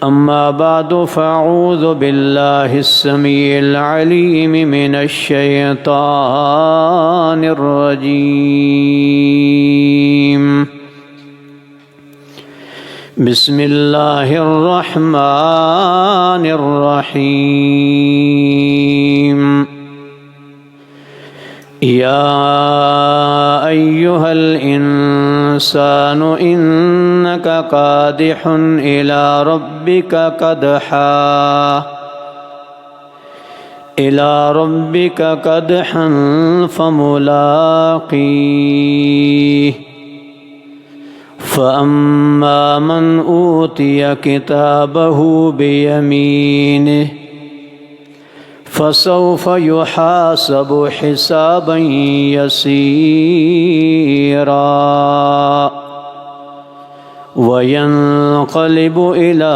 أما بعد فأعوذ بالله السميع العليم من الشيطان الرجيم. بسم الله الرحمن الرحيم. يا أيها الإنسان إنك قادح إلى ربك قدحا فملاقيه. فأما من أوتي كتابه بيمينه فسوف يحاسب حسابا يسيرا وينقلب إلى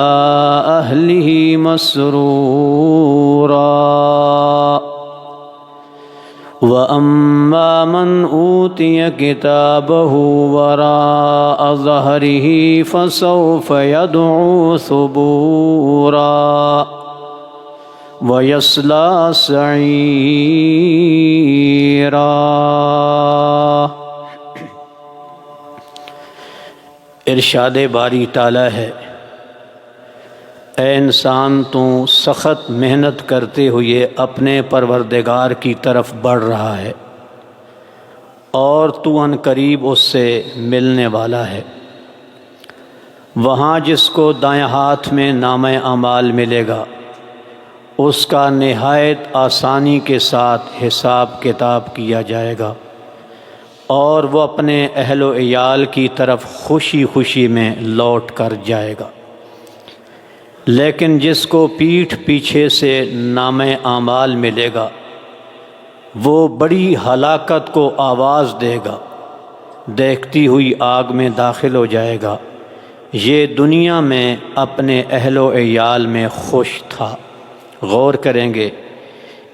أهله مسرورا. وأما من أوتي كتابه وراء ظهره فسوف يدعو ثبورا وَيَصْلَى سَعِيرًا. ارشاد باری تعالیٰ ہے، اے انسان تو سخت محنت کرتے ہوئے اپنے پروردگار کی طرف بڑھ رہا ہے اور تو ان قریب اس سے ملنے والا ہے. وہاں جس کو دائیں ہاتھ میں نامہ اعمال ملے گا اس کا نہایت آسانی کے ساتھ حساب کتاب کیا جائے گا اور وہ اپنے اہل و عیال کی طرف خوشی خوشی میں لوٹ کر جائے گا. لیکن جس کو پیٹھ پیچھے سے نامہ اعمال ملے گا وہ بڑی ہلاکت کو آواز دے گا، دیکھتی ہوئی آگ میں داخل ہو جائے گا. یہ دنیا میں اپنے اہل و عیال میں خوش تھا. غور کریں گے،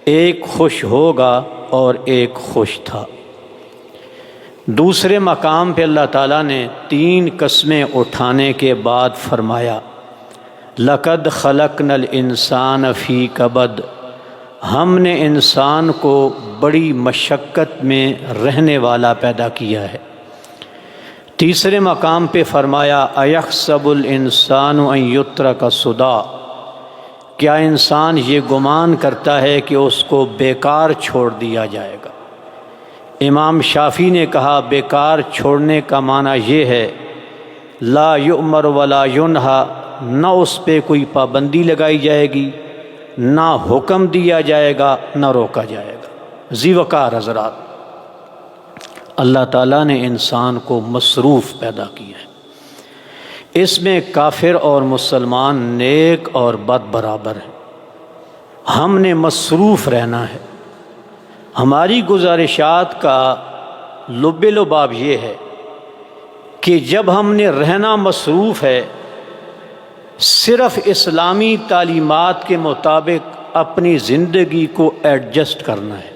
ایک خوش ہوگا اور ایک خوش تھا. دوسرے مقام پہ اللہ تعالیٰ نے 3 قسمیں اٹھانے کے بعد فرمایا لَقَدْ خَلَقْنَا الْإِنسَانَ فِي كَبَدٍ. ہم نے انسان کو بڑی مشقت میں رہنے والا پیدا کیا ہے. تیسرے مقام پہ فرمایا أَيَحْسَبُ الْإِنسَانُ أَن يُتْرَكَ سُدًى. کیا انسان یہ گمان کرتا ہے کہ اس کو بیکار چھوڑ دیا جائے گا؟ امام شافعی نے کہا بیکار چھوڑنے کا معنی یہ ہے لا یؤمر ولا ینہا، نہ اس پہ کوئی پابندی لگائی جائے گی، نہ حکم دیا جائے گا، نہ روکا جائے گا. ذی وقار حضرات، اللہ تعالیٰ نے انسان کو مصروف پیدا کیا ہے. اس میں کافر اور مسلمان نیک اور بد برابر ہیں. ہم نے مصروف رہنا ہے. ہماری گزارشات کا لب لباب یہ ہے کہ جب ہم نے رہنا مصروف ہے، صرف اسلامی تعلیمات کے مطابق اپنی زندگی کو ایڈجسٹ کرنا ہے.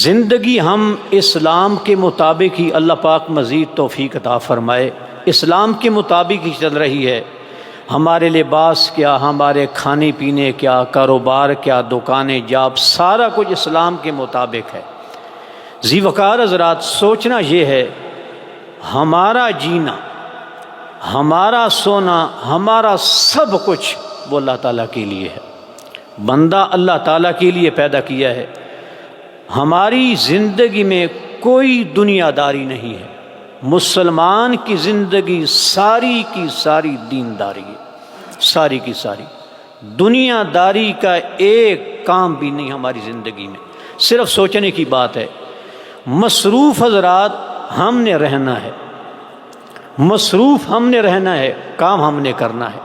زندگی ہم اسلام کے مطابق ہی، اللہ پاک مزید توفیق عطا فرمائے، اسلام کے مطابق ہی چل رہی ہے. ہمارے لباس کیا، ہمارے کھانے پینے کیا، کاروبار کیا، دکانیں جاب، سارا کچھ اسلام کے مطابق ہے. ذی وقار حضرات، سوچنا یہ ہے ہمارا جینا، ہمارا سونا، ہمارا سب کچھ وہ اللہ تعالیٰ کے لیے ہے. بندہ اللہ تعالیٰ کے لیے پیدا کیا ہے. ہماری زندگی میں کوئی دنیا داری نہیں ہے. مسلمان کی زندگی ساری کی ساری دینداری ہے، ساری کی ساری. دنیا داری کا ایک کام بھی نہیں ہماری زندگی میں. صرف سوچنے کی بات ہے. مصروف حضرات ہم نے رہنا ہے، مصروف ہم نے رہنا ہے، کام ہم نے کرنا ہے.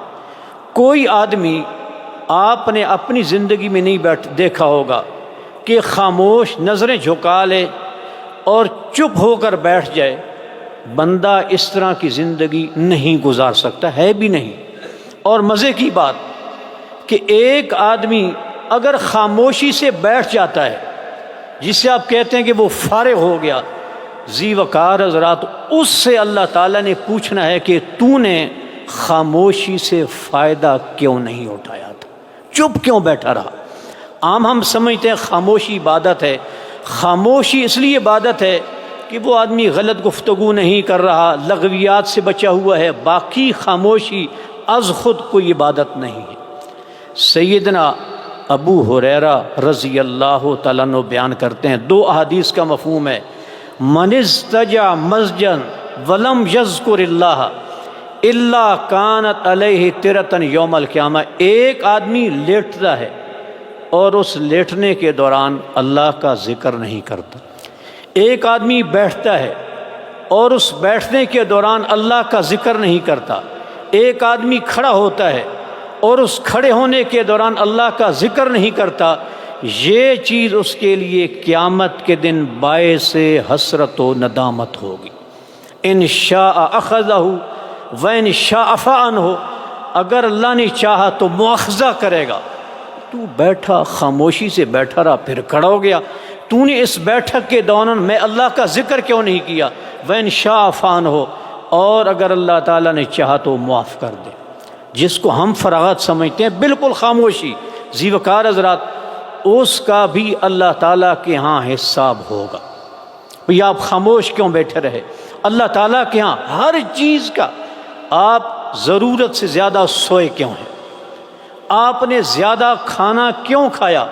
کوئی آدمی آپ نے اپنی زندگی میں نہیں دیکھا ہوگا کہ خاموش نظریں جھکا لے اور چپ ہو کر بیٹھ جائے. بندہ اس طرح کی زندگی نہیں گزار سکتا ہے بھی نہیں. اور مزے کی بات کہ ایک آدمی اگر خاموشی سے بیٹھ جاتا ہے جسے آپ کہتے ہیں کہ وہ فارغ ہو گیا، ذی وقار حضرات، اس سے اللہ تعالیٰ نے پوچھنا ہے کہ تو نے خاموشی سے فائدہ کیوں نہیں اٹھایا تھا؟ چپ کیوں بیٹھا رہا؟ عام ہم سمجھتے ہیں خاموشی عبادت ہے. خاموشی اس لیے عبادت ہے کہ وہ آدمی غلط گفتگو نہیں کر رہا، لغویات سے بچا ہوا ہے. باقی خاموشی از خود کوئی عبادت نہیں ہے. سیدنا ابو ہریرہ رضی اللہ تعالیٰ عنہ بیان کرتے ہیں، 2 احادیث کا مفہوم ہے. من استجع مسجن ولم یذکر اللہ الا کانت علیہ ترۃ یوم القیامہ. ایک آدمی لیٹتا ہے اور اس لیٹنے کے دوران اللہ کا ذکر نہیں کرتا. ایک آدمی بیٹھتا ہے اور اس بیٹھنے کے دوران اللہ کا ذکر نہیں کرتا. ایک آدمی کھڑا ہوتا ہے اور اس کھڑے ہونے کے دوران اللہ کا ذکر نہیں کرتا. یہ چیز اس کے لیے قیامت کے دن باعث حسرت و ندامت ہوگی. ان شاء اخذہ و ان شاء عفا عنہ. اگر اللہ نے چاہا تو مواخذہ کرے گا. تو بیٹھا، خاموشی سے بیٹھا رہا، پھر کھڑا ہو گیا. تو نے اس بیٹھک کے دوران میں اللہ کا ذکر کیوں نہیں کیا؟ وَإِن شَاءَ عَفَا عَنْهُ. اور اگر اللہ تعالیٰ نے چاہا تو معاف کر دے. جس کو ہم فراغت سمجھتے ہیں، بالکل خاموشی، ذی وقار حضرات، اس کا بھی اللہ تعالیٰ کے ہاں حساب ہوگا. بھئی آپ خاموش کیوں بیٹھے رہے؟ اللہ تعالیٰ کے ہاں ہر چیز کا. آپ ضرورت سے زیادہ سوئے کیوں ہیں؟ آپ نے زیادہ کھانا کیوں کھایا؟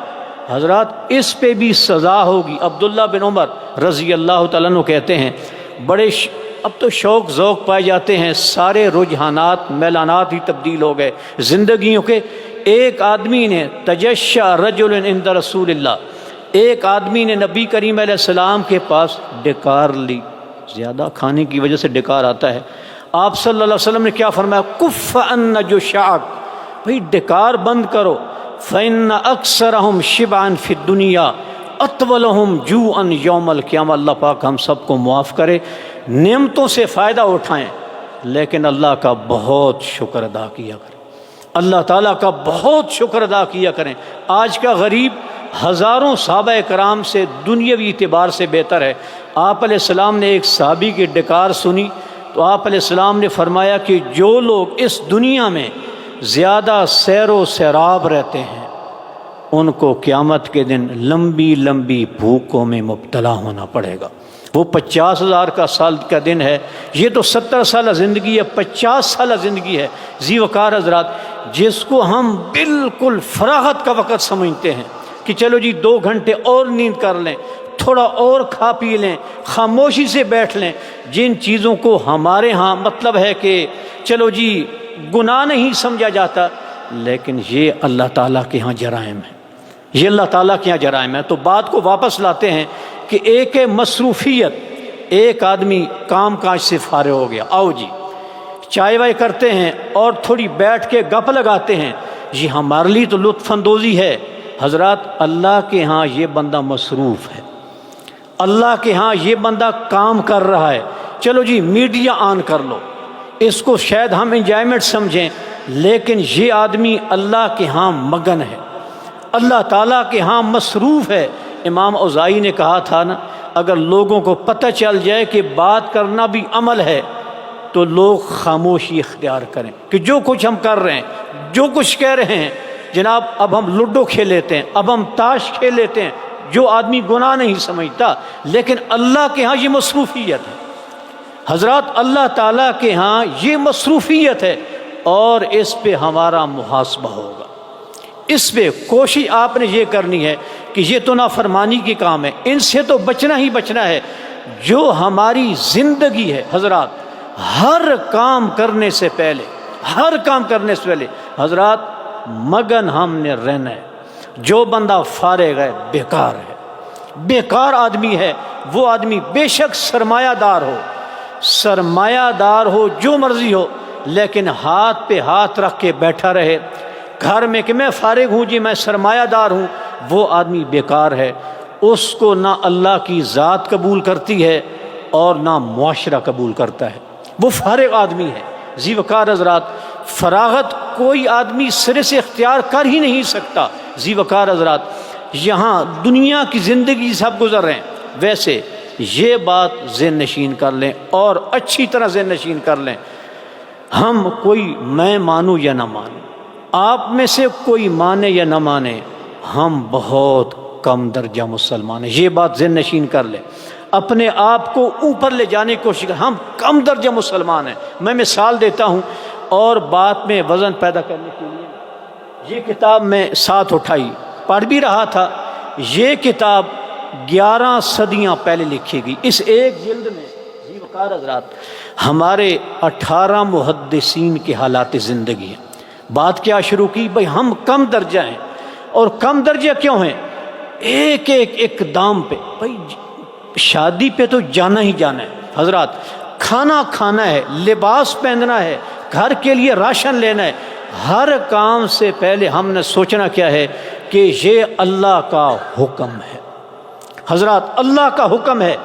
حضرات اس پہ بھی سزا ہوگی. عبداللہ بن عمر رضی اللہ تعالیٰ عنہ کہتے ہیں، بڑے اب تو شوق ذوق پائے جاتے ہیں، سارے رجحانات میلانات ہی تبدیل ہو گئے زندگیوں کے. ایک آدمی نے تجشع رجل عند رسول اللہ، ایک آدمی نے نبی کریم علیہ السلام کے پاس ڈکار لی. زیادہ کھانے کی وجہ سے ڈکار آتا ہے. آپ صلی اللہ علیہ وسلم نے کیا فرمایا؟ کف ان جشعک، بھئی ڈکار بند کرو. فإن اکثرہم شبعا فی الدنیا اطولہم جوعا یوم القیامہ. اللہ پاک ہم سب کو معاف کرے. نعمتوں سے فائدہ اٹھائیں لیکن اللہ کا بہت شکر ادا کیا کریں. اللہ تعالیٰ کا بہت شکر ادا کیا کریں. آج کا غریب ہزاروں صحابہ کرام سے دنیاوی اعتبار سے بہتر ہے. آپ علیہ السلام نے ایک صحابی کی ڈکار سنی تو آپ علیہ السلام نے فرمایا کہ جو لوگ اس دنیا میں زیادہ سیر و سیراب رہتے ہیں ان کو قیامت کے دن لمبی لمبی بھوکوں میں مبتلا ہونا پڑے گا. وہ 50,000 کا سال کا دن ہے، یہ تو 70 سالہ زندگی ہے، 50 سالہ زندگی ہے. ذی وقار حضرات، جس کو ہم بالکل فراغت کا وقت سمجھتے ہیں کہ چلو جی 2 گھنٹے اور نیند کر لیں، تھوڑا اور کھا پی لیں، خاموشی سے بیٹھ لیں، جن چیزوں کو ہمارے ہاں مطلب ہے کہ چلو جی گناہ نہیں سمجھا جاتا، لیکن یہ اللہ تعالیٰ کے ہاں جرائم ہے. یہ اللہ تعالیٰ کے یہاں جرائم ہے. تو بات کو واپس لاتے ہیں کہ ایک مصروفیت، ایک آدمی کام کاج سے فارغ ہو گیا، آؤ جی چائے وائے کرتے ہیں اور تھوڑی بیٹھ کے گپ لگاتے ہیں. یہ ہمارے لیے تو لطف اندوزی ہے. حضرات اللہ کے ہاں یہ بندہ مصروف ہے، اللہ کے ہاں یہ بندہ کام کر رہا ہے. چلو جی میڈیا آن کر لو، اس کو شاید ہم انجوائمنٹ سمجھیں، لیکن یہ آدمی اللہ کے ہاں مگن ہے، اللہ تعالیٰ کے ہاں مصروف ہے. امام اوزائی نے کہا تھا نا، اگر لوگوں کو پتہ چل جائے کہ بات کرنا بھی عمل ہے تو لوگ خاموشی اختیار کریں کہ جو کچھ ہم کر رہے ہیں، جو کچھ کہہ رہے ہیں، جناب اب ہم لوڈو کھیل لیتے ہیں، اب ہم تاش کھیل لیتے ہیں. جو آدمی گناہ نہیں سمجھتا، لیکن اللہ کے ہاں یہ مصروفیت ہے. حضرات اللہ تعالیٰ کے ہاں یہ مصروفیت ہے اور اس پہ ہمارا محاسبہ ہوگا. اس پہ کوشش آپ نے یہ کرنی ہے کہ یہ تو نافرمانی کی کام ہے، ان سے تو بچنا ہی بچنا ہے. جو ہماری زندگی ہے حضرات، ہر کام کرنے سے پہلے حضرات مگن ہم نے رہنا ہے. جو بندہ فارغ ہے بیکار ہے، بیکار آدمی ہے. وہ آدمی بے شک سرمایہ دار ہو جو مرضی ہو، لیکن ہاتھ پہ ہاتھ رکھ کے بیٹھا رہے گھر میں کہ میں فارغ ہوں جی، میں سرمایہ دار ہوں، وہ آدمی بیکار ہے. اس کو نہ اللہ کی ذات قبول کرتی ہے اور نہ معاشرہ قبول کرتا ہے. وہ فارغ آدمی ہے. ذی وقار حضرات، فراغت کوئی آدمی سرے سے اختیار کر ہی نہیں سکتا. ذی وقار حضرات، یہاں دنیا کی زندگی سب گزر رہے ہیں. ویسے یہ بات ذہن نشین کر لیں اور اچھی طرح ذہن نشین کر لیں، ہم کوئی میں مانوں یا نہ مانوں، آپ میں سے کوئی مانے یا نہ مانے، ہم بہت کم درجہ مسلمان ہیں۔ یہ بات ذہن نشین کر لے، اپنے آپ کو اوپر لے جانے کی کوشش کر، ہم کم درجہ مسلمان ہیں۔ میں مثال دیتا ہوں اور بات میں وزن پیدا کرنے کے لیے یہ کتاب میں ساتھ اٹھائی، پڑھ بھی رہا تھا۔ یہ کتاب 11 صدیاں پہلے لکھی گئی، اس ایک جلد میں جی وقار حضرات ہمارے 18 محدثین کے حالات زندگی ہیں۔ بات کیا شروع کی؟ بھئی ہم کم درجہ ہیں، اور کم درجہ کیوں ہیں؟ ایک ایک اقدام پہ، بھئی شادی پہ تو جانا ہی جانا ہے حضرات، کھانا کھانا ہے، لباس پہننا ہے، گھر کے لیے راشن لینا ہے، ہر کام سے پہلے ہم نے سوچنا کیا ہے کہ یہ اللہ کا حکم ہے۔ حضرات اللہ کا حکم ہے،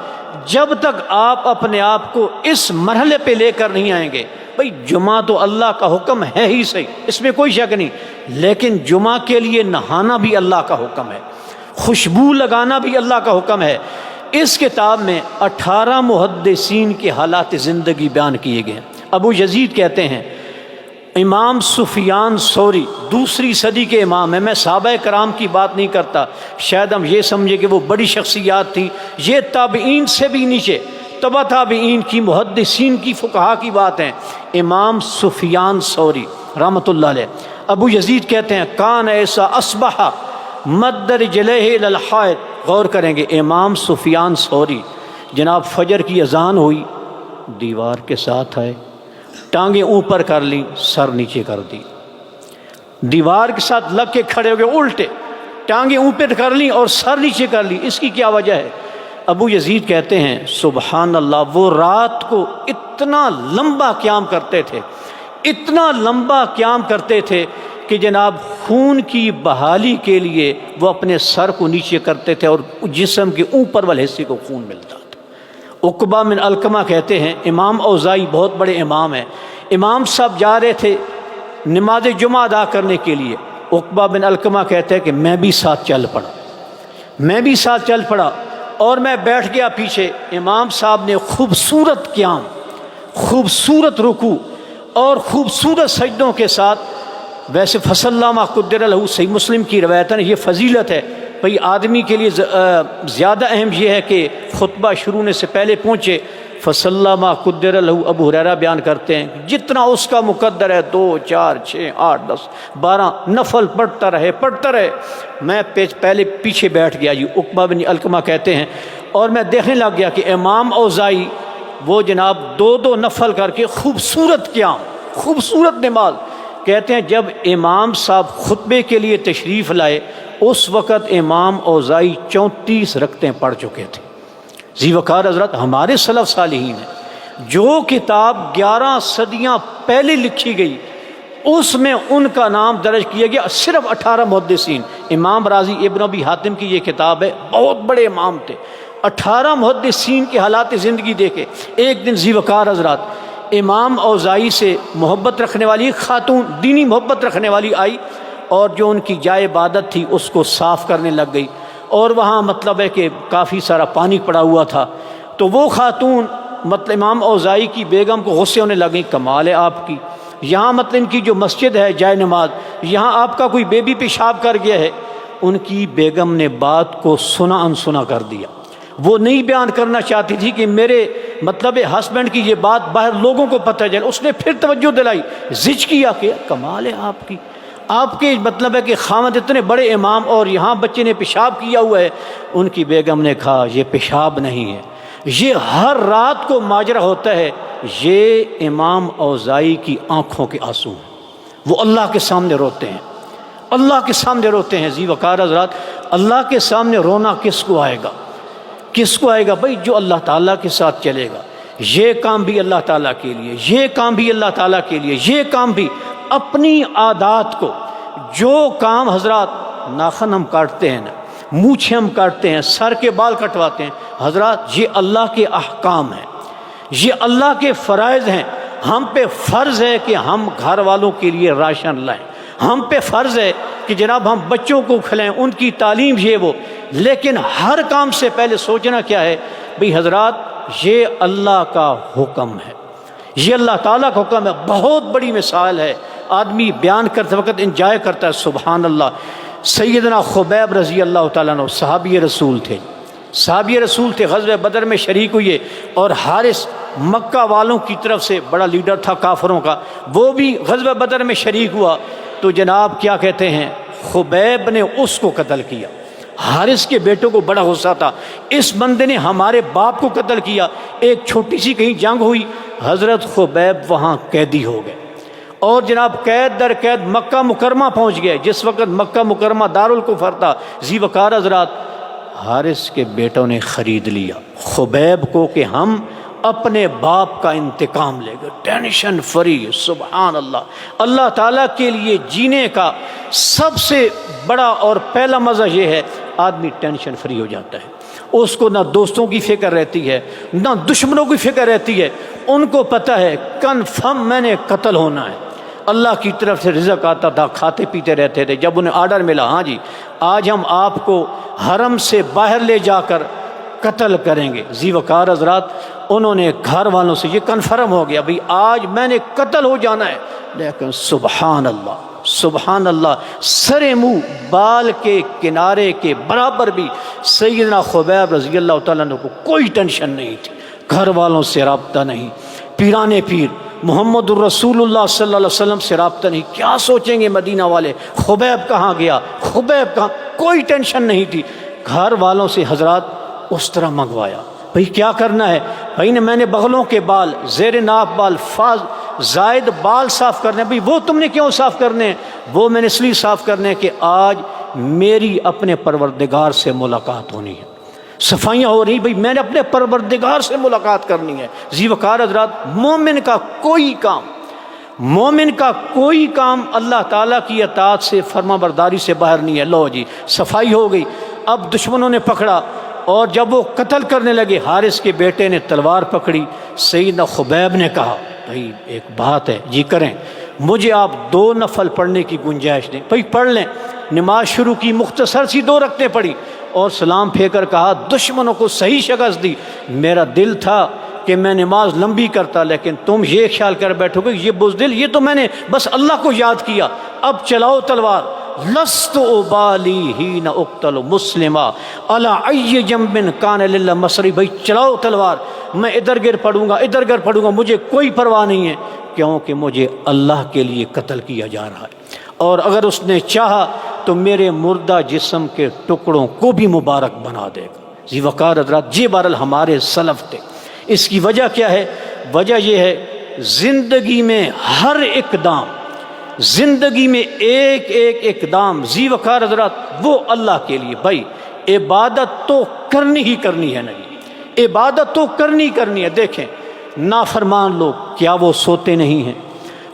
جب تک آپ اپنے آپ کو اس مرحلے پہ لے کر نہیں آئیں گے، بھئی جمعہ تو اللہ کا حکم ہے ہی صحیح، اس میں کوئی شک نہیں، لیکن جمعہ کے لیے نہانا بھی اللہ کا حکم ہے، خوشبو لگانا بھی اللہ کا حکم ہے۔ اس کتاب میں 18 محدثین کے حالات زندگی بیان کیے گئے۔ ابو یزید کہتے ہیں، امام سفیان ثوری 2 صدی کے امام ہیں۔ میں صحابہ کرام کی بات نہیں کرتا، شاید ہم یہ سمجھے کہ وہ بڑی شخصیات تھیں، یہ تابعین سے بھی نیچے، تبع تابعین کی، محدثین کی، فقہا کی بات ہیں۔ امام سفیان ثوری رحمۃ اللہ علیہ، ابو یزید کہتے ہیں کان ایسا اصبح مد رجلہ الی الحائط۔ غور کریں گے، امام سفیان ثوری جناب فجر کی اذان ہوئی، دیوار کے ساتھ آئے، ٹانگیں اوپر کر لی، سر نیچے کر دی، دیوار کے ساتھ لگ کے کھڑے ہو گئے الٹے، ٹانگیں اوپر کر لی اور سر نیچے کر لی۔ اس کی کیا وجہ ہے؟ ابو یزید کہتے ہیں سبحان اللہ، وہ رات کو اتنا لمبا قیام کرتے تھے، اتنا لمبا قیام کرتے تھے کہ جناب خون کی بحالی کے لیے وہ اپنے سر کو نیچے کرتے تھے اور جسم کے اوپر والے حصے کو خون ملتا تھا۔ عقبہ بن علقمہ کہتے ہیں، امام اوزاعی بہت بڑے امام ہیں، امام صاحب جا رہے تھے نماز جمعہ ادا کرنے کے لیے، عقبہ بن علقمہ کہتے ہیں کہ میں بھی ساتھ چل پڑا اور میں بیٹھ گیا پیچھے۔ امام صاحب نے خوبصورت قیام، خوبصورت رکوع اور خوبصورت سجدوں کے ساتھ، ویسے فصلی ما قدر لہ صحیح مسلم کی روایت ہے، یہ فضیلت ہے بھئی آدمی کے لیے زیادہ اہم یہ ہے کہ خطبہ شروع ہونے سے پہلے پہنچے۔ فصلی ما قدر لہ، ابو ہریرہ بیان کرتے ہیں جتنا اس کا مقدر ہے 2 4 6 8 10 12 نفل پڑھتا رہے۔ میں پہلے پیچھے بیٹھ گیا جی، عقبہ بن علقمہ کہتے ہیں، اور میں دیکھنے لگ گیا کہ امام اوزاعی وہ جناب 2 نفل کر کے خوبصورت قیام، خوبصورت نماز، کہتے ہیں جب امام صاحب خطبے کے لیے تشریف لائے اس وقت امام اوزاعی 34 رکعتیں پڑھ چکے تھے۔ ذی وقار حضرت ہمارے سلف صالحین ہیں، جو کتاب 11 صدیاں پہلے لکھی گئی اس میں ان کا نام درج کیا گیا، صرف 18 محدثین۔ امام راضی ابن ابی حاتم کی یہ کتاب ہے، بہت بڑے امام تھے، 18 محدثین کے حالات زندگی دیکھے۔ ایک دن ذی وقار حضرات امام اوزاعی سے محبت رکھنے والی ایک خاتون، دینی محبت رکھنے والی آئی، اور جو ان کی جائے عبادت تھی اس کو صاف کرنے لگ گئی، اور وہاں مطلب ہے کہ کافی سارا پانی پڑا ہوا تھا، تو وہ خاتون مطلب امام اوزاعی کی بیگم کو غصے ہونے لگیں، کمال ہے آپ کی، یہاں مطلب ان کی جو مسجد ہے جائے نماز، یہاں آپ کا کوئی بیبی پیشاب کر گیا ہے۔ ان کی بیگم نے بات کو سنا انسنا کر دیا، وہ نہیں بیان کرنا چاہتی تھی کہ میرے مطلب ہسبینڈ کی یہ بات باہر لوگوں کو پتہ چلے۔ اس نے پھر توجہ دلائی، زج کیا کہ کمال ہے آپ کی، آپ کے مطلب ہے کہ خامد اتنے بڑے امام اور یہاں بچے نے پیشاب کیا ہوا ہے۔ ان کی بیگم نے کہا یہ پیشاب نہیں ہے، یہ ہر رات کو ماجرا ہوتا ہے، یہ امام اوزاعی کی آنکھوں کے آنسو ہیں، وہ اللہ کے سامنے روتے ہیں، اللہ کے سامنے روتے ہیں۔ ذی وقار حضرات اللہ کے سامنے رونا کس کو آئے گا؟ کس کو آئے گا؟ بھائی جو اللہ تعالیٰ کے ساتھ چلے گا، یہ کام بھی اللہ تعالیٰ کے لیے، یہ کام بھی اللہ تعالیٰ کے لیے، یہ کام بھی اپنی عادات کو، جو کام حضرات ناخن ہم کاٹتے ہیں نا، مونچھیں ہم کاٹتے ہیں، سر کے بال کٹواتے ہیں، حضرات یہ اللہ کے احکام ہیں، یہ اللہ کے فرائض ہیں۔ ہم پہ فرض ہے کہ ہم گھر والوں کے لیے راشن لائیں، ہم پہ فرض ہے کہ جناب ہم بچوں کو کھلائیں، ان کی تعلیم یہ وہ، لیکن ہر کام سے پہلے سوچنا کیا ہے؟ بھئی حضرات یہ اللہ کا حکم ہے، یہ اللہ تعالیٰ کا حکم ہے، بہت بڑی مثال ہے، آدمی بیان کرتے وقت انجوائے کرتا ہے، سبحان اللہ۔ سیدنا خبیب رضی اللہ تعالیٰ عنہ صحابی رسول تھے، صحابی رسول تھے، غزوہ بدر میں شریک ہوئے، اور حارث مکہ والوں کی طرف سے بڑا لیڈر تھا کافروں کا، وہ بھی غزوہ بدر میں شریک ہوا۔ تو جناب کیا کہتے ہیں، خبیب نے اس کو قتل کیا۔ حارث کے بیٹوں کو بڑا غصہ تھا، اس بندے نے ہمارے باپ کو قتل کیا۔ ایک چھوٹی سی کہیں جنگ ہوئی، حضرت خبیب وہاں قیدی ہو گئے، اور جناب قید در قید مکہ مکرمہ پہنچ گئے۔ جس وقت مکہ مکرمہ دارالکفر تھا، ذی وقار حضرات، حارث کے بیٹوں نے خرید لیا خبیب کو کہ ہم اپنے باپ کا انتقام لے گئے، ٹینشن فری۔ سبحان اللہ۔ اللہ تعالیٰ کے لیے جینے کا سب سے بڑا اور پہلا مزہ یہ ہے، آدمی ٹینشن فری ہو جاتا ہے، اس کو نہ دوستوں کی فکر رہتی ہے نہ دشمنوں کی فکر رہتی ہے، ان کو پتہ ہے کنفرم میں نے قتل ہونا ہے۔ اللہ کی طرف سے رزق آتا تھا، کھاتے پیتے رہتے تھے۔ جب انہیں آرڈر ملا، ہاں جی آج ہم آپ کو حرم سے باہر لے جا کر قتل کریں گے، ذی وقار حضرات انہوں نے گھر والوں سے یہ کنفرم ہو گیا بھئی آج میں نے قتل ہو جانا ہے، لیکن سبحان اللہ سبحان اللہ، سرے منہ بال کے کنارے کے برابر بھی سیدنا خبیب رضی اللہ تعالیٰ عنہ کو کوئی ٹینشن نہیں تھی، گھر والوں سے رابطہ نہیں، پیرانے پیر محمد الرسول اللہ صلی اللہ علیہ وسلم سے رابطہ نہیں، کیا سوچیں گے مدینہ والے، خبیب کہاں گیا، خبیب کہاں، کوئی ٹینشن نہیں تھی۔ گھر والوں سے حضرات اس طرح منگوایا، بھئی کیا کرنا ہے، بھئی نے میں نے بغلوں کے بال، زیر ناف بال، زائد بال صاف کرنے ہیں۔ بھئی وہ تم نے کیوں صاف کرنے ہیں؟ وہ میں نے اس لیے صاف کرنے ہیں کہ آج میری اپنے پروردگار سے ملاقات ہونی ہے، صفائیاں ہو رہی، بھئی میں نے اپنے پروردگار سے ملاقات کرنی ہے۔ ذی وقار حضرات، مومن کا کوئی کام اللہ تعالیٰ کی اطاعت سے، فرما برداری سے باہر نہیں ہے۔ لو جی صفائی ہو گئی، اب دشمنوں نے پکڑا، اور جب وہ قتل کرنے لگے، حارث کے بیٹے نے تلوار پکڑی، سیدنا خبیب نے کہا بھئی ایک بات ہے، جی کریں، مجھے آپ 2 نفل پڑھنے کی گنجائش دیں۔ بھئی پڑھ لیں۔ نماز شروع کی، مختصر سی 2 رکعتیں پڑھی، اور سلام پھیر کر کہا دشمنوں کو صحیح شکست دی، میرا دل تھا کہ میں نماز لمبی کرتا، لیکن تم یہ خیال کر بیٹھو گے یہ بزدل، یہ تو میں نے بس اللہ کو یاد کیا، اب چلاؤ تلوار۔ لست ابالی حین اقتل مسلما علی ای جنب کان للہ مصری، بھائی چلاؤ تلوار، میں ادھر گر پڑوں گا ادھر گر پڑوں گا، مجھے کوئی پرواہ نہیں ہے، کیونکہ مجھے اللہ کے لیے قتل کیا جا رہا ہے، اور اگر اس نے چاہا تو میرے مردہ جسم کے ٹکڑوں کو بھی مبارک بنا دے گا۔ ذی وقار حضرات، یہ بہرحال ہمارے سلف تھے۔ اس کی وجہ کیا ہے؟ وجہ یہ ہے زندگی میں ہر اقدام، زندگی میں ایک اقدام ذی وقار حضرات وہ اللہ کے لیے۔ بھائی عبادت تو کرنی ہی کرنی ہے، نہیں عبادت تو کرنی ہے۔ دیکھیں نافرمان لوگ کیا وہ سوتے نہیں ہیں؟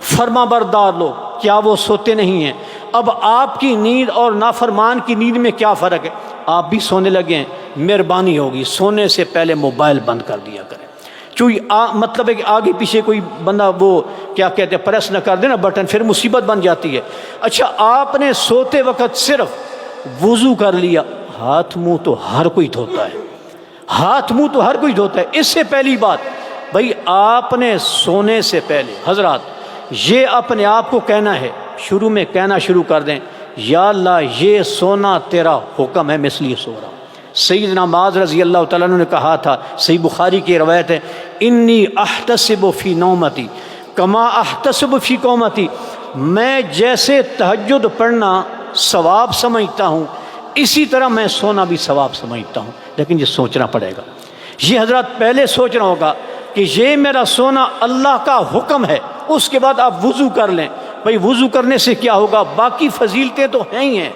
فرما بردار لوگ کیا وہ سوتے نہیں ہیں؟ اب آپ کی نیند اور نافرمان کی نیند میں کیا فرق ہے؟ آپ بھی سونے لگے ہیں، مہربانی ہوگی سونے سے پہلے موبائل بند کر دیا کریں، چونکہ مطلب ہے کہ آگے پیچھے کوئی بندہ وہ کیا کہتے ہیں پریس نہ کر دے نا بٹن، پھر مصیبت بن جاتی ہے۔ اچھا آپ نے سوتے وقت صرف وضو کر لیا، ہاتھ منہ تو ہر کوئی دھوتا ہے، ہاتھ منہ تو ہر کوئی دھوتا ہے۔ اس سے پہلی بات بھائی آپ نے سونے سے پہلے حضرات یہ اپنے آپ کو کہنا ہے، شروع میں کہنا شروع کر دیں، یا اللہ یہ سونا تیرا حکم ہے، میں اس لیے سو رہا ہوں۔ سیدنا معاذ رضی اللہ تعالیٰ عنہ نے کہا تھا، صحیح بخاری کی روایت ہے، انی احتسب فی نومتی کما احتسب فی قومتی، میں جیسے تہجد پڑھنا ثواب سمجھتا ہوں اسی طرح میں سونا بھی ثواب سمجھتا ہوں، لیکن یہ سوچنا پڑے گا، یہ حضرات پہلے سوچنا ہوگا کہ یہ میرا سونا اللہ کا حکم ہے، اس کے بعد آپ وضو کر لیں۔ بھائی وضو کرنے سے کیا ہوگا؟ باقی فضیلتیں تو ہیں ہی ہیں،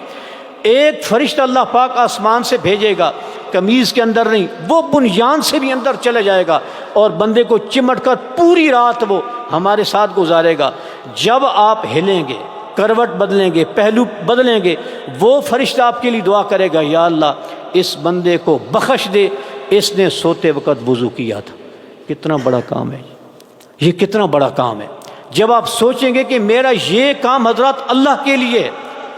ایک فرشتہ اللہ پاک آسمان سے بھیجے گا، قمیض کے اندر نہیں، وہ بنیان سے بھی اندر چلے جائے گا، اور بندے کو چمٹ کر پوری رات وہ ہمارے ساتھ گزارے گا۔ جب آپ ہلیں گے، کروٹ بدلیں گے، پہلو بدلیں گے، وہ فرشتہ آپ کے لیے دعا کرے گا، یا اللہ اس بندے کو بخش دے، اس نے سوتے وقت وضو کیا تھا۔ کتنا بڑا کام ہے یہ، کتنا بڑا کام ہے۔ جب آپ سوچیں گے کہ میرا یہ کام حضرات اللہ کے لیے ہے،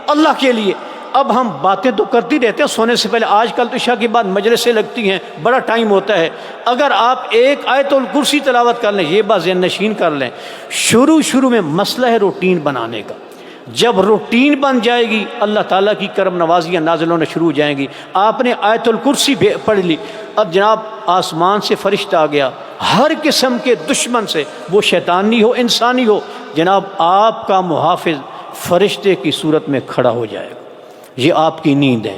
اللہ کے لیے، اب ہم باتیں تو کرتی رہتے ہیں سونے سے پہلے، آج کل تو عشاء کے بعد مجلسیں لگتی ہیں، بڑا ٹائم ہوتا ہے، اگر آپ ایک آیت الکرسی تلاوت کر لیں، یہ بات ذہن نشین کر لیں، شروع میں مسئلہ ہے روٹین بنانے کا، جب روٹین بن جائے گی اللہ تعالیٰ کی کرم نوازیاں نازل ہونا شروع ہو جائیں گی۔ آپ نے آیت الکرسی پڑھ لی، اب جناب آسمان سے فرشتہ آ گیا، ہر قسم کے دشمن سے، وہ شیطانی ہو انسانی ہو، جناب آپ کا محافظ فرشتے کی صورت میں کھڑا ہو جائے گا۔ یہ آپ کی نیند ہے،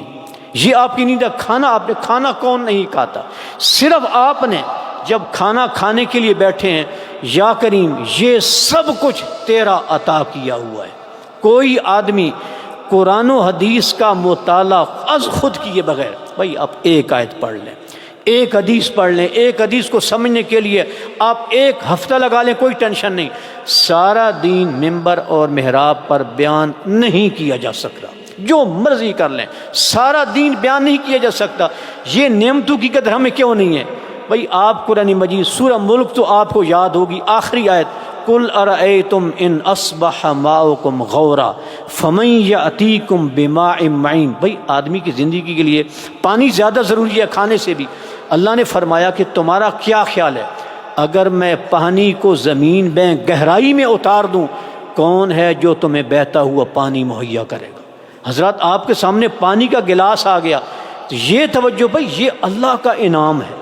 یہ آپ کی نیند ہے۔ آپ نے کھانا کون نہیں کھاتا، صرف آپ نے جب کھانا کھانے کے لیے بیٹھے ہیں، یا کریم یہ سب کچھ تیرا عطا کیا ہوا ہے۔ کوئی آدمی قرآن و حدیث کا مطالعہ از خود کیے بغیر، بھائی آپ ایک آیت پڑھ لیں، ایک حدیث پڑھ لیں، ایک حدیث کو سمجھنے کے لیے آپ ایک ہفتہ لگا لیں، کوئی ٹینشن نہیں، سارا دین ممبر اور محراب پر بیان نہیں کیا جا سکتا، جو مرضی کر لیں، سارا دین بیان نہیں کیا جا سکتا۔ یہ نعمتوں کی قدر ہمیں کیوں نہیں ہے؟ بھائی آپ قرآن مجید سورہ ملک تو آپ کو یاد ہوگی، آخری آیت قُلْ أَرَأَيْتُمْ إِنْ أَصْبَحَ مَاؤُكُمْ غَوْرًا فَمَنْ يَأْتِيكُمْ بِمَاءٍ مَعِينٍ۔ بھائی آدمی کی زندگی کے لیے پانی زیادہ ضروری ہے کھانے سے بھی۔ اللہ نے فرمایا کہ تمہارا کیا خیال ہے اگر میں پانی کو زمین میں گہرائی میں اتار دوں، کون ہے جو تمہیں بہتا ہوا پانی مہیا کرے گا؟ حضرات آپ کے سامنے پانی کا گلاس آ گیا، تو یہ توجہ، بھائی یہ اللہ کا انعام ہے،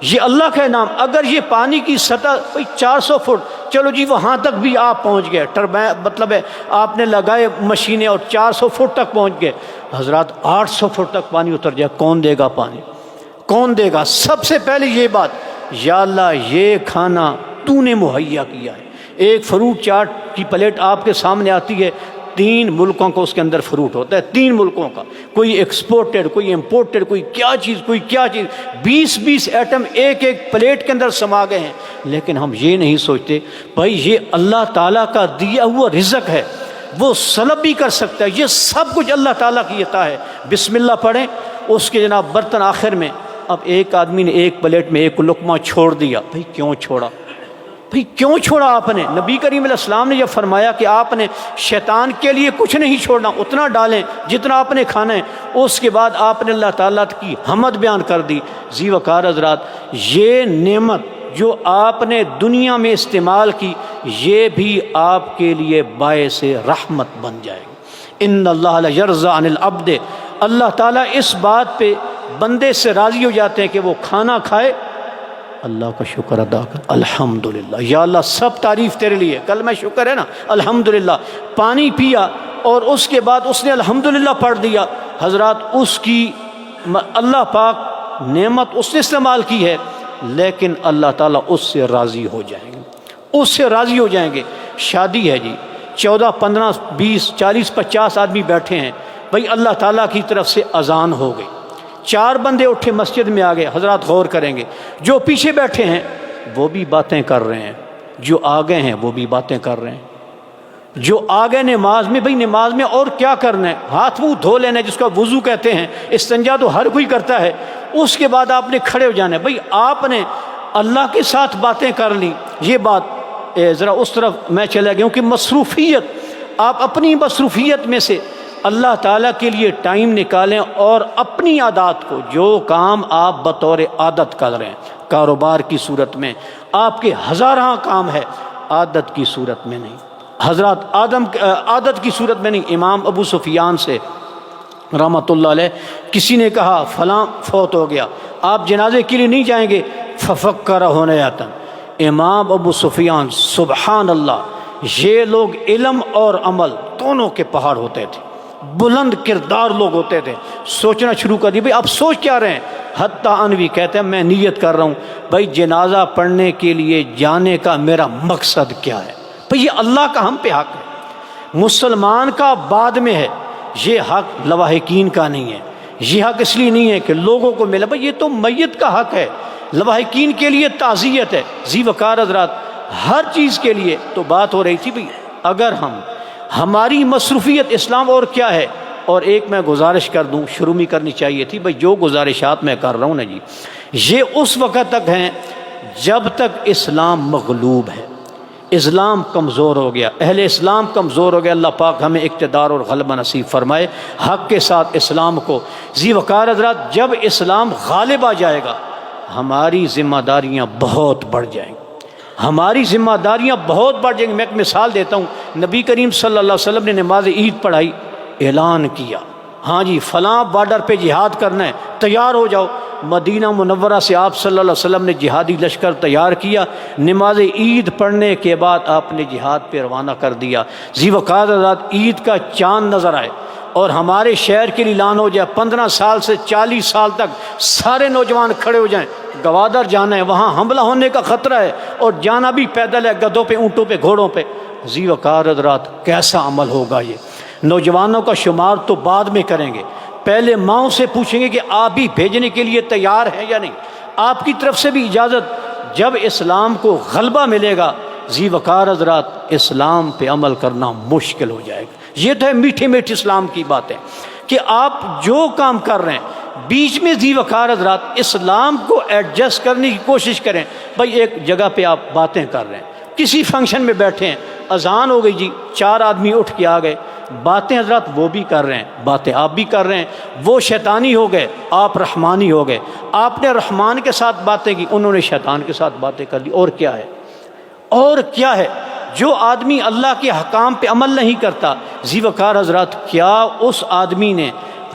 یہ اللہ کا انعام۔ اگر یہ پانی کی سطح بھائی 400 فٹ، چلو جی وہاں تک بھی آپ پہنچ گئے، مطلب ہے آپ نے لگائے مشینیں اور 400 فٹ تک پہنچ گئے، حضرات 800 فٹ تک پانی اتر جائے، کون دے گا پانی؟ کون دے گا؟ سب سے پہلے یہ بات، یا اللہ یہ کھانا تو نے مہیا کیا ہے۔ ایک فروٹ چاٹ کی پلیٹ آپ کے سامنے آتی ہے، 3 ملکوں کو اس کے اندر فروٹ ہوتا ہے، 3 ملکوں کا، کوئی ایکسپورٹڈ، کوئی امپورٹڈ، کوئی کیا چیز، کوئی کیا چیز، 20 ایٹم ایک پلیٹ کے اندر سما گئے ہیں۔ لیکن ہم یہ نہیں سوچتے بھائی یہ اللہ تعالیٰ کا دیا ہوا رزق ہے، وہ سلب بھی کر سکتا ہے، یہ سب کچھ اللہ تعالیٰ کی عطا ہے۔ بسم اللہ پڑھیں، اس کے جناب برتن آخر میں، اب ایک آدمی نے ایک پلیٹ میں ایک لقمہ چھوڑ دیا، بھائی کیوں چھوڑا؟ بھئی کیوں چھوڑا آپ نے؟ نبی کریم علیہ السلام نے یہ فرمایا کہ آپ نے شیطان کے لیے کچھ نہیں چھوڑنا، اتنا ڈالیں جتنا آپ نے کھانا ہے۔ اس کے بعد آپ نے اللہ تعالیٰ کی حمد بیان کر دی۔ ذی وقار حضرات، یہ نعمت جو آپ نے دنیا میں استعمال کی، یہ بھی آپ کے لیے باعث رحمت بن جائے گی۔ ان اللہ لا یرضی عن العبد، اللہ تعالیٰ اس بات پہ بندے سے راضی ہو جاتے ہیں کہ وہ کھانا کھائے، اللہ کا شکر ادا کر، الحمدللہ، یا اللہ سب تعریف تیرے لیے، کلمہ شکر ہے نا، الحمدللہ۔ پانی پیا اور اس کے بعد اس نے الحمدللہ پڑھ دیا، حضرات اس کی اللہ پاک نعمت اس نے استعمال کی ہے، لیکن اللہ تعالیٰ اس سے راضی ہو جائیں گے، اس سے راضی ہو جائیں گے۔ شادی ہے جی، 14 15 20 40 50 آدمی بیٹھے ہیں، بھئی اللہ تعالیٰ کی طرف سے اذان ہو گئی، 4 بندے اٹھے مسجد میں آ گئے، حضرات غور کریں گے، جو پیچھے بیٹھے ہیں وہ بھی باتیں کر رہے ہیں، جو آگے ہیں وہ بھی باتیں کر رہے ہیں۔ جو آگے نماز میں، بھئی نماز میں اور کیا کرنا ہے؟ ہاتھ منہ دھو لینا ہے، جس کا وضو کہتے ہیں، استنجا تو ہر کوئی کرتا ہے۔ اس کے بعد آپ نے کھڑے ہو جانا ہے، بھئی آپ نے اللہ کے ساتھ باتیں کر لیں۔ یہ بات ذرا اس طرف میں چلا گیا ہوں کہ مصروفیت، آپ اپنی مصروفیت میں سے اللہ تعالیٰ کے لیے ٹائم نکالیں اور اپنی عادات کو، جو کام آپ بطور عادت کر رہے ہیں، کاروبار کی صورت میں آپ کے ہزاراں کام ہے، عادت کی صورت میں نہیں، حضرات عادت کی صورت میں نہیں۔ امام ابو سفیان سے رحمۃ اللہ علیہ کسی نے کہا فلاں فوت ہو گیا، آپ جنازے کے لیے نہیں جائیں گے؟ ففکر ہنیۃ، امام ابو سفیان، سبحان اللہ، یہ لوگ علم اور عمل دونوں کے پہاڑ ہوتے تھے، بلند کردار لوگ ہوتے تھے، سوچنا شروع کر دی، بھئی آپ سوچ کیا رہے ہیں؟ حتیٰ انوی کہتے ہیں میں نیت کر رہا ہوں بھئی جنازہ پڑھنے کے لیے جانے کا میرا مقصد کیا ہے؟ بھئی یہ اللہ کا ہم پہ حق ہے، مسلمان کا بعد میں ہے، یہ حق لواحقین کا نہیں ہے، یہ حق اس لیے نہیں ہے کہ لوگوں کو ملا، بھئی یہ تو میت کا حق ہے، لواحقین کے لیے تعزیت ہے۔ ذی وقار حضرات، ہر چیز کے لیے تو بات ہو رہی تھی، بھئی اگر ہماری مصروفیت اسلام اور کیا ہے۔ اور ایک میں گزارش کر دوں، شروع میں کرنی چاہیے تھی، بھئی جو گزارشات میں کر رہا ہوں نا جی، یہ اس وقت تک ہیں جب تک اسلام مغلوب ہے، اسلام کمزور ہو گیا، اہل اسلام کمزور ہو گیا۔ اللہ پاک ہمیں اقتدار اور غلبہ نصیب فرمائے حق کے ساتھ اسلام کو۔ ذی وقار حضرات، جب اسلام غالب آ جائے گا ہماری ذمہ داریاں بہت بڑھ جائیں گی، ہماری ذمہ داریاں بہت بڑھ جائیں گی۔ میں ایک مثال دیتا ہوں، نبی کریم صلی اللہ علیہ وسلم نے نماز عید پڑھائی، اعلان کیا ہاں جی فلاں بارڈر پہ جہاد کرنا ہے، تیار ہو جاؤ۔ مدینہ منورہ سے آپ صلی اللہ علیہ وسلم نے جہادی لشکر تیار کیا، نماز عید پڑھنے کے بعد آپ نے جہاد پہ روانہ کر دیا۔ ذی وقار حضرات، عید کا چاند نظر آئے اور ہمارے شہر کے لیے اعلان ہو جائے 15 سال سے 40 سال تک سارے نوجوان کھڑے ہو جائیں، گوادر جانا ہے، وہاں حملہ ہونے کا خطرہ ہے اور جانا بھی پیدل ہے، گدھوں پہ، اونٹوں پہ، گھوڑوں پہ۔ ذی وقار حضرات، کیسا عمل ہوگا یہ؟ نوجوانوں کا شمار تو بعد میں کریں گے، پہلے ماؤں سے پوچھیں گے کہ آپ بھی بھیجنے کے لیے تیار ہیں یا نہیں، آپ کی طرف سے بھی اجازت۔ جب اسلام کو غلبہ ملے گا ذی وقار حضرات، اسلام پہ عمل کرنا مشکل ہو جائے گا۔ یہ تو ہے میٹھے میٹھے اسلام کی باتیں کہ آپ جو کام کر رہے ہیں بیچ میں ذی وقار حضرات اسلام کو ایڈجسٹ کرنے کی کوشش کریں۔ بھائی ایک جگہ پہ آپ باتیں کر رہے ہیں، کسی فنکشن میں بیٹھے ہیں، اذان ہو گئی جی، 4 آدمی اٹھ کے آ گئے، باتیں حضرات وہ بھی کر رہے ہیں، باتیں آپ بھی کر رہے ہیں، وہ شیطانی ہو گئے، آپ رحمانی ہو گئے۔ آپ نے رحمان کے ساتھ باتیں کی، انہوں نے شیطان کے ساتھ باتیں کر لی۔ اور کیا ہے؟ اور کیا ہے؟ جو آدمی اللہ کے حکام پہ عمل نہیں کرتا ذی وقار حضرات، کیا اس آدمی نے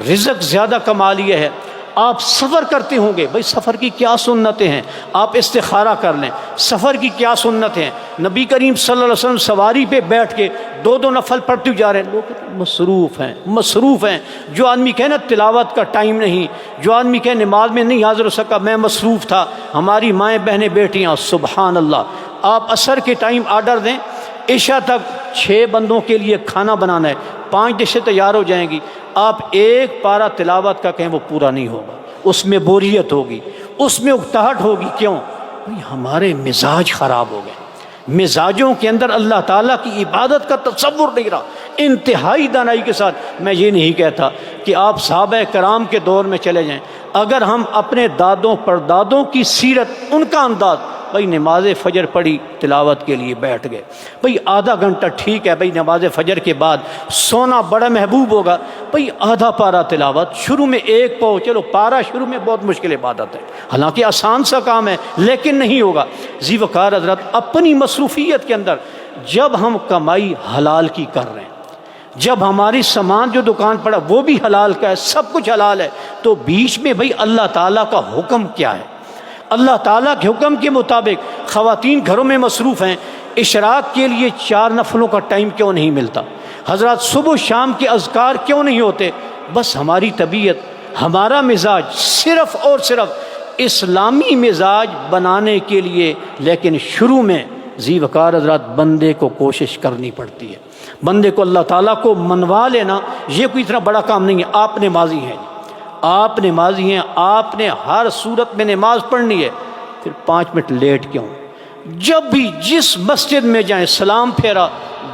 رزق زیادہ کما لیا ہے؟ آپ سفر کرتے ہوں گے، بھائی سفر کی کیا سنتیں ہیں، آپ استخارہ کر لیں، سفر کی کیا سنتیں ہیں۔ نبی کریم صلی اللہ علیہ وسلم سواری پہ بیٹھ کے 2 نفل پڑھتے جا رہے ہیں، لوگ مصروف ہیں۔ جو آدمی کہے نا تلاوت کا ٹائم نہیں، جو آدمی کہے نماز میں نہیں حاضر ہو سکا، میں مصروف تھا، ہماری مائیں بہنیں بیٹیاں، سبحان اللہ۔ آپ عصر کے ٹائم آرڈر دیں، عشاء تک 6 بندوں کے لیے کھانا بنانا ہے، 5 ڈشیں تیار ہو جائیں گی، آپ ایک پارہ تلاوت کا کہیں وہ پورا نہیں ہوگا، اس میں بوریت ہوگی، اس میں اکتاہٹ ہوگی۔ کیوں؟ ہمارے مزاج خراب ہو گئے، مزاجوں کے اندر اللہ تعالیٰ کی عبادت کا تصور نہیں رہا۔ انتہائی دانائی کے ساتھ میں یہ نہیں کہتا کہ آپ صحابہ کرام کے دور میں چلے جائیں، اگر ہم اپنے دادوں پردادوں کی سیرت، ان کا انداز، بھائی نماز فجر پڑھی، تلاوت کے لیے بیٹھ گئے، بھئی آدھا گھنٹہ ٹھیک ہے، بھئی نماز فجر کے بعد سونا بڑا محبوب ہوگا، بھئی آدھا پارہ تلاوت، شروع میں 1 پاؤ، چلو پارہ شروع میں بہت مشکل عبادت ہے، حالانکہ آسان سا کام ہے لیکن نہیں ہوگا۔ ذی وقار حضرت، اپنی مصروفیت کے اندر جب ہم کمائی حلال کی کر رہے ہیں، جب ہماری سامان جو دکان پڑا وہ بھی حلال کا ہے، سب کچھ حلال ہے، تو بیچ میں بھئی اللہ تعالیٰ کا حکم کیا ہے؟ اللہ تعالیٰ کے حکم کے مطابق خواتین گھروں میں مصروف ہیں، اشراق کے لیے 4 نفلوں کا ٹائم کیوں نہیں ملتا؟ حضرات صبح شام کے اذکار کیوں نہیں ہوتے؟ بس ہماری طبیعت، ہمارا مزاج صرف اور صرف اسلامی مزاج بنانے کے لیے، لیکن شروع میں ذی وقار حضرات بندے کو کوشش کرنی پڑتی ہے، بندے کو اللہ تعالیٰ کو منوا لینا یہ کوئی اتنا بڑا کام نہیں ہے۔ آپ نمازی ہیں، آپ نمازی ہیں، آپ نے ہر صورت میں نماز پڑھنی ہے، پھر 5 منٹ لیٹ کیوں؟ جب بھی جس مسجد میں جائیں سلام پھیرا،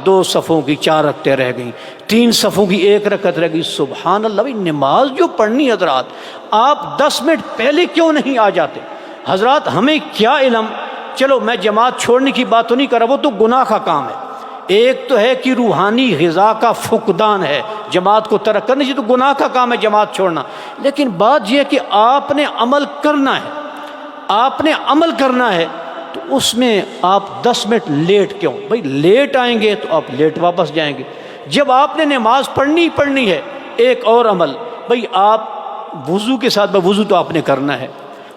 2 صفوں کی 4 رکعتیں رہ گئیں، 3 صفوں کی 1 رکعت رہ گئی، سبحان اللہ۔ بھائی نماز جو پڑھنی حضرات، آپ 10 منٹ پہلے کیوں نہیں آ جاتے؟ حضرات ہمیں کیا علم، چلو میں جماعت چھوڑنے کی بات تو نہیں کر رہا، وہ تو گناہ کا کام ہے۔ ایک تو ہے کہ روحانی غذا کا فقدان ہے، جماعت کو ترک کرنا، یہ تو گناہ کا کام ہے جماعت چھوڑنا، لیکن بات یہ ہے کہ آپ نے عمل کرنا ہے، آپ نے عمل کرنا ہے، تو اس میں آپ 10 منٹ لیٹ کیوں؟ بھائی لیٹ آئیں گے تو آپ لیٹ واپس جائیں گے۔ جب آپ نے نماز پڑھنی ہے، ایک اور عمل، بھائی آپ وضو کے ساتھ، وضو تو آپ نے کرنا ہے،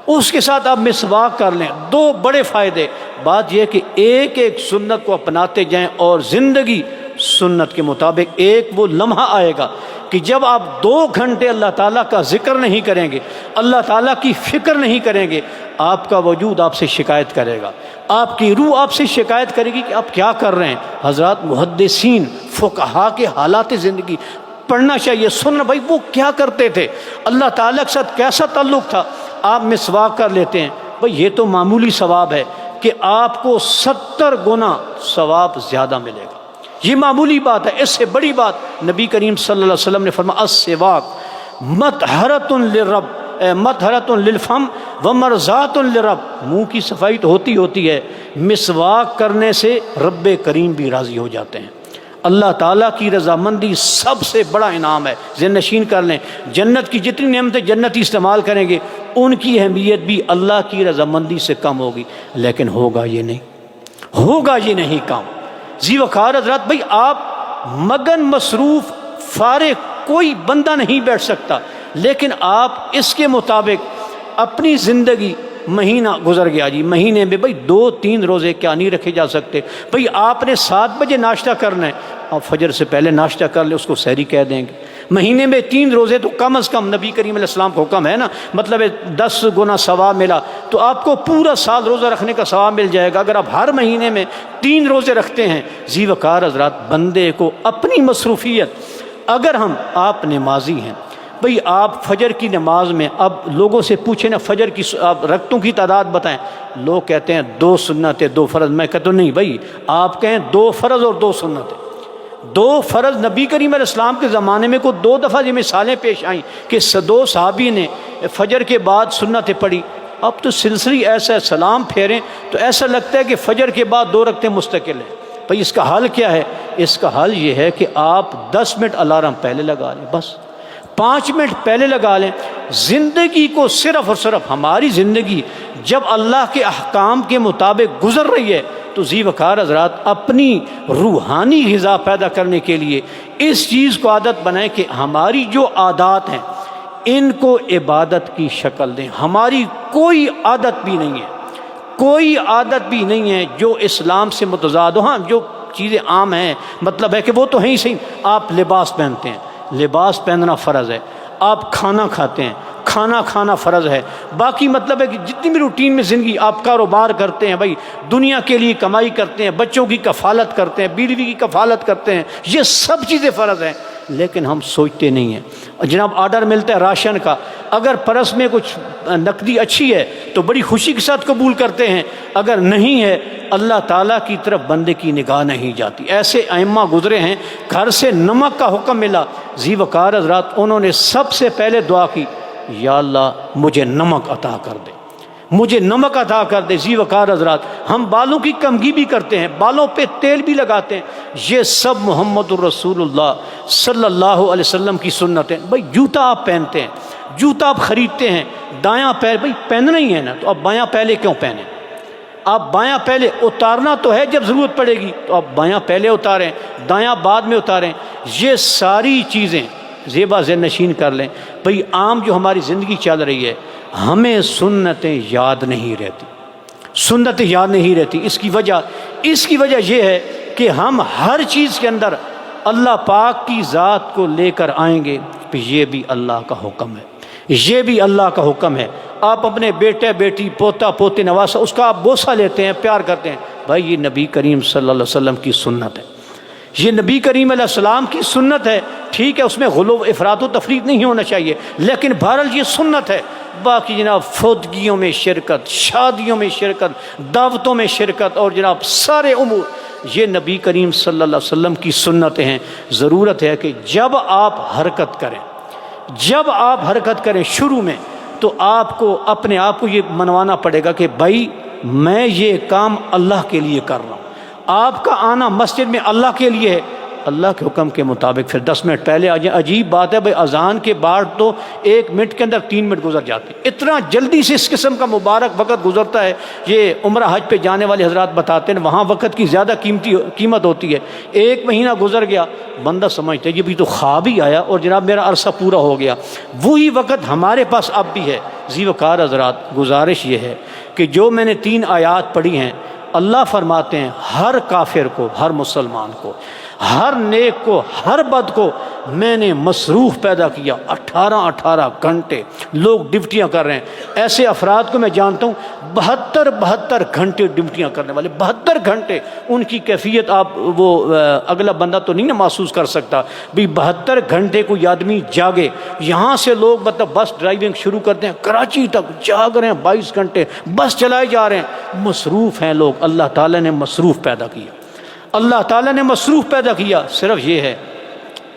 اس کے ساتھ آپ مسواک کر لیں، 2 بڑے فائدے۔ بات یہ کہ ایک ایک سنت کو اپناتے جائیں اور زندگی سنت کے مطابق، ایک وہ لمحہ آئے گا کہ جب آپ 2 گھنٹے اللہ تعالیٰ کا ذکر نہیں کریں گے، اللہ تعالیٰ کی فکر نہیں کریں گے، آپ کا وجود آپ سے شکایت کرے گا، آپ کی روح آپ سے شکایت کرے گی کہ آپ کیا کر رہے ہیں۔ حضرات محدثین فقہا کے حالات زندگی پڑھنا چاہیے، سننا، بھائی وہ کیا کرتے تھے، اللہ تعالیٰ کے ساتھ کیسا تعلق تھا۔ آپ مسواک کر لیتے ہیں، بھائی یہ تو معمولی ثواب ہے کہ آپ کو 70 گنا ثواب زیادہ ملے گا، یہ معمولی بات ہے۔ اس سے بڑی بات نبی کریم صلی اللہ علیہ وسلم نے فرمایا السواک مطہرۃ للرب، مطہرۃ للفم ومرضات للرب، منہ کی صفائی تو ہوتی ہے، مسواک کرنے سے رب کریم بھی راضی ہو جاتے ہیں۔ اللہ تعالیٰ کی رضامندی سب سے بڑا انعام ہے، ذہن نشین کر لیں۔ جنت کی جتنی نعمتیں جنتی استعمال کریں گے ان کی اہمیت بھی اللہ کی رضامندی سے کم ہوگی، لیکن ہوگا یہ نہیں کام۔ ذی وقار حضرات، بھائی آپ مگن مصروف فارغ کوئی بندہ نہیں بیٹھ سکتا، لیکن آپ اس کے مطابق اپنی زندگی، مہینہ گزر گیا جی، مہینے میں بھائی 2-3 روزے کیا نہیں رکھے جا سکتے؟ بھائی آپ نے 7 بجے ناشتہ کرنا ہے، آپ فجر سے پہلے ناشتہ کر لیں، اس کو سحری کہہ دیں گے۔ مہینے میں 3 روزے تو کم از کم نبی کریم علیہ السلام کا حکم ہے نا، مطلب 10 گنا ثواب ملا تو آپ کو پورا سال روزہ رکھنے کا ثواب مل جائے گا اگر آپ ہر مہینے میں 3 روزے رکھتے ہیں۔ ذی وقار حضرات، بندے کو اپنی مصروفیت، اگر آپ نمازی ہیں، بھئی آپ فجر کی نماز میں، اب لوگوں سے پوچھیں نا فجر کی آپ رکعتوں کی تعداد بتائیں، لوگ کہتے ہیں 2 سنتیں 2 فرض، میں کہتا ہوں نہیں بھائی، آپ کہیں 2 فرض اور 2 سنتیں۔ 2 فرض نبی کریم علیہ السلام کے زمانے میں کو 2 دفعہ یہ مثالیں پیش آئیں کہ 2 صحابی نے فجر کے بعد سنتیں پڑھی۔ اب تو سلسلہ ایسا ہے، سلام پھیریں تو ایسا لگتا ہے کہ فجر کے بعد 2 رکعتیں مستقل ہیں۔ بھئی اس کا حل کیا ہے؟ اس کا حل یہ ہے کہ آپ 10 منٹ الارم پہلے لگا لیں، بس 5 منٹ پہلے لگا لیں۔ زندگی کو صرف اور صرف، ہماری زندگی جب اللہ کے احکام کے مطابق گزر رہی ہے تو ذی وقار حضرات اپنی روحانی غذا پیدا کرنے کے لیے اس چیز کو عادت بنائیں کہ ہماری جو عادات ہیں ان کو عبادت کی شکل دیں۔ ہماری کوئی عادت بھی نہیں ہے جو اسلام سے متضاد ہو۔ ہاں جو چیزیں عام ہیں، مطلب ہے کہ وہ تو ہیں ہی صحیح، آپ لباس پہنتے ہیں، لباس پہننا فرض ہے، آپ کھانا کھاتے ہیں، کھانا کھانا فرض ہے، باقی مطلب ہے کہ جتنی بھی روٹین میں زندگی، آپ کاروبار کرتے ہیں، بھائی دنیا کے لیے کمائی کرتے ہیں، بچوں کی کفالت کرتے ہیں، بیوی کی کفالت کرتے ہیں، یہ سب چیزیں فرض ہیں، لیکن ہم سوچتے نہیں ہیں۔ جناب آرڈر ملتا ہے راشن کا، اگر پرس میں کچھ نقدی اچھی ہے تو بڑی خوشی کے ساتھ قبول کرتے ہیں، اگر نہیں ہے اللہ تعالیٰ کی طرف بندے کی نگاہ نہیں جاتی۔ ایسے ائمہ گزرے ہیں، گھر سے نمک کا حکم ملا، ذی وقار حضرات انہوں نے سب سے پہلے دعا کی، یا اللہ مجھے نمک عطا کر دے، مجھے نمک عطا کر دے۔ ذی وقار حضرات ہم بالوں کی کمگی بھی کرتے ہیں، بالوں پہ تیل بھی لگاتے ہیں، یہ سب محمد الرسول اللہ صلی اللہ علیہ وسلم کی سنت ہے۔ بھائی جوتا آپ پہنتے ہیں، جوتا آپ خریدتے ہیں، دایاں پیر بھائی پہننا ہی ہے نا، تو اب بایاں پہلے کیوں پہنیں؟ آپ بایاں پہلے اتارنا تو ہے، جب ضرورت پڑے گی تو آپ بایاں پہلے اتاریں، دایاں بعد میں اتاریں۔ یہ ساری چیزیں زیبا ذہن نشین کر لیں۔ بھئی عام جو ہماری زندگی چل رہی ہے، ہمیں سنتیں یاد نہیں رہتی۔ اس کی وجہ یہ ہے کہ ہم ہر چیز کے اندر اللہ پاک کی ذات کو لے کر آئیں گے، یہ بھی اللہ کا حکم ہے، آپ اپنے بیٹے بیٹی پوتا پوتے نواسا اس کا آپ بوسہ لیتے ہیں، پیار کرتے ہیں، بھائی یہ نبی کریم صلی اللہ علیہ وسلم کی سنت ہے، یہ نبی کریم علیہ السلام کی سنت ہے۔ ٹھیک ہے اس میں غلو افراط و تفریط نہیں ہونا چاہیے، لیکن بہرحال یہ سنت ہے۔ باقی جناب فوتگیوں میں شرکت، شادیوں میں شرکت، دعوتوں میں شرکت اور جناب سارے امور، یہ نبی کریم صلی اللہ علیہ وسلم کی سنتیں ہیں۔ ضرورت ہے کہ جب آپ حرکت کریں شروع میں، تو آپ کو اپنے آپ کو یہ منوانا پڑے گا کہ بھائی میں یہ کام اللہ کے لیے کر رہا ہوں۔ آپ کا آنا مسجد میں اللہ کے لیے ہے، اللہ کے حکم کے مطابق پھر 10 منٹ پہلے آ جائیں۔ عجیب بات ہے بھائی، اذان کے بعد تو 1 منٹ کے اندر 3 منٹ گزر جاتے ہیں، اتنا جلدی سے اس قسم کا مبارک وقت گزرتا ہے۔ یہ عمرہ حج پہ جانے والے حضرات بتاتے ہیں وہاں وقت کی زیادہ قیمت ہوتی ہے۔ 1 مہینہ گزر گیا، بندہ سمجھتا ہے یہ بھی تو خواب ہی آیا اور جناب میرا عرصہ پورا ہو گیا۔ وہی وقت ہمارے پاس اب بھی ہے۔ ذی وقار حضرات گزارش یہ ہے کہ جو میں نے 3 آیات پڑھی ہیں، اللہ فرماتے ہیں ہر کافر کو، ہر مسلمان کو، ہر نیک کو، ہر بد کو میں نے مصروف پیدا کیا۔ 18 گھنٹے لوگ ڈیوٹیاں کر رہے ہیں۔ ایسے افراد کو میں جانتا ہوں 72 گھنٹے ڈیوٹیاں کرنے والے، 72 گھنٹے ان کی کیفیت آپ وہ اگلا بندہ تو نہیں نا محسوس کر سکتا۔ بھی 72 گھنٹے کوئی آدمی جاگے، یہاں سے لوگ مطلب بس ڈرائیونگ شروع کرتے ہیں، کراچی تک جاگ رہے ہیں 22 گھنٹے، بس چلائے جا رہے ہیں، مصروف ہیں لوگ۔ اللہ تعالیٰ نے مصروف پیدا کیا، اللہ تعالیٰ نے مصروف پیدا کیا۔ صرف یہ ہے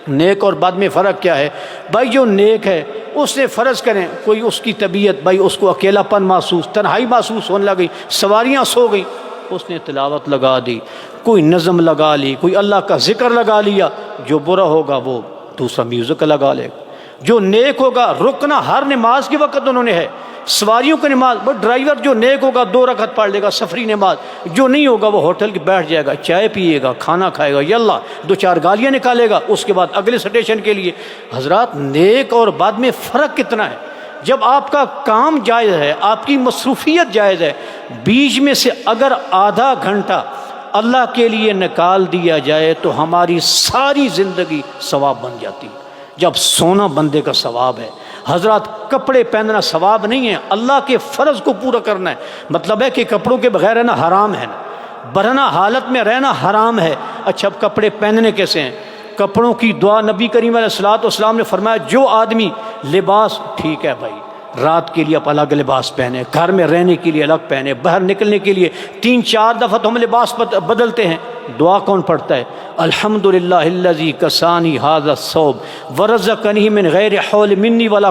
نیک اور بد میں فرق کیا ہے؟ بھائی جو نیک ہے اس نے فرض کریں کوئی اس کی طبیعت بھائی اس کو اکیلا پن محسوس تنہائی محسوس ہونے لگی، سواریاں سو گئی، اس نے تلاوت لگا دی، کوئی نظم لگا لی، کوئی اللہ کا ذکر لگا لیا، جو برا ہوگا وہ دوسرا میوزک لگا لے گا، جو نیک ہوگا رکنا ہر نماز کے وقت انہوں نے ہے، سواریوں کی نماز، وہ ڈرائیور جو نیک ہوگا 2 رکعت پڑھ لے گا سفری نماز، جو نہیں ہوگا وہ ہوٹل کے بیٹھ جائے گا، چائے پیے گا، کھانا کھائے گا، یاللہ 2-4 گالیاں نکالے گا، اس کے بعد اگلے سٹیشن کے لیے۔ حضرات نیک اور بد میں فرق کتنا ہے؟ جب آپ کا کام جائز ہے، آپ کی مصروفیت جائز ہے، بیچ میں سے اگر آدھا گھنٹہ اللہ کے لیے نکال دیا جائے تو ہماری ساری زندگی ثواب بن جاتی ہے۔ جب سونا بندے کا ثواب ہے، حضرات کپڑے پہننا ثواب نہیں ہے، اللہ کے فرض کو پورا کرنا ہے، مطلب ہے کہ کپڑوں کے بغیر رہنا حرام ہے، برہنہ حالت میں رہنا حرام ہے۔ اچھا اب کپڑے پہننے کیسے ہیں؟ کپڑوں کی دعا نبی کریم علیہ الصلوۃ والسلام نے فرمایا جو آدمی لباس ٹھیک ہے بھائی، رات کے لیے آپ الگ لباس پہنے، گھر میں رہنے کے لیے الگ پہنے، باہر نکلنے کے لیے 3-4 دفعہ تو ہم لباس بدلتے ہیں، دعا کون پڑھتا ہے؟ الحمدللہ الذی کسانی ھذا الثوب ورزقنی من غیر حول منی ولا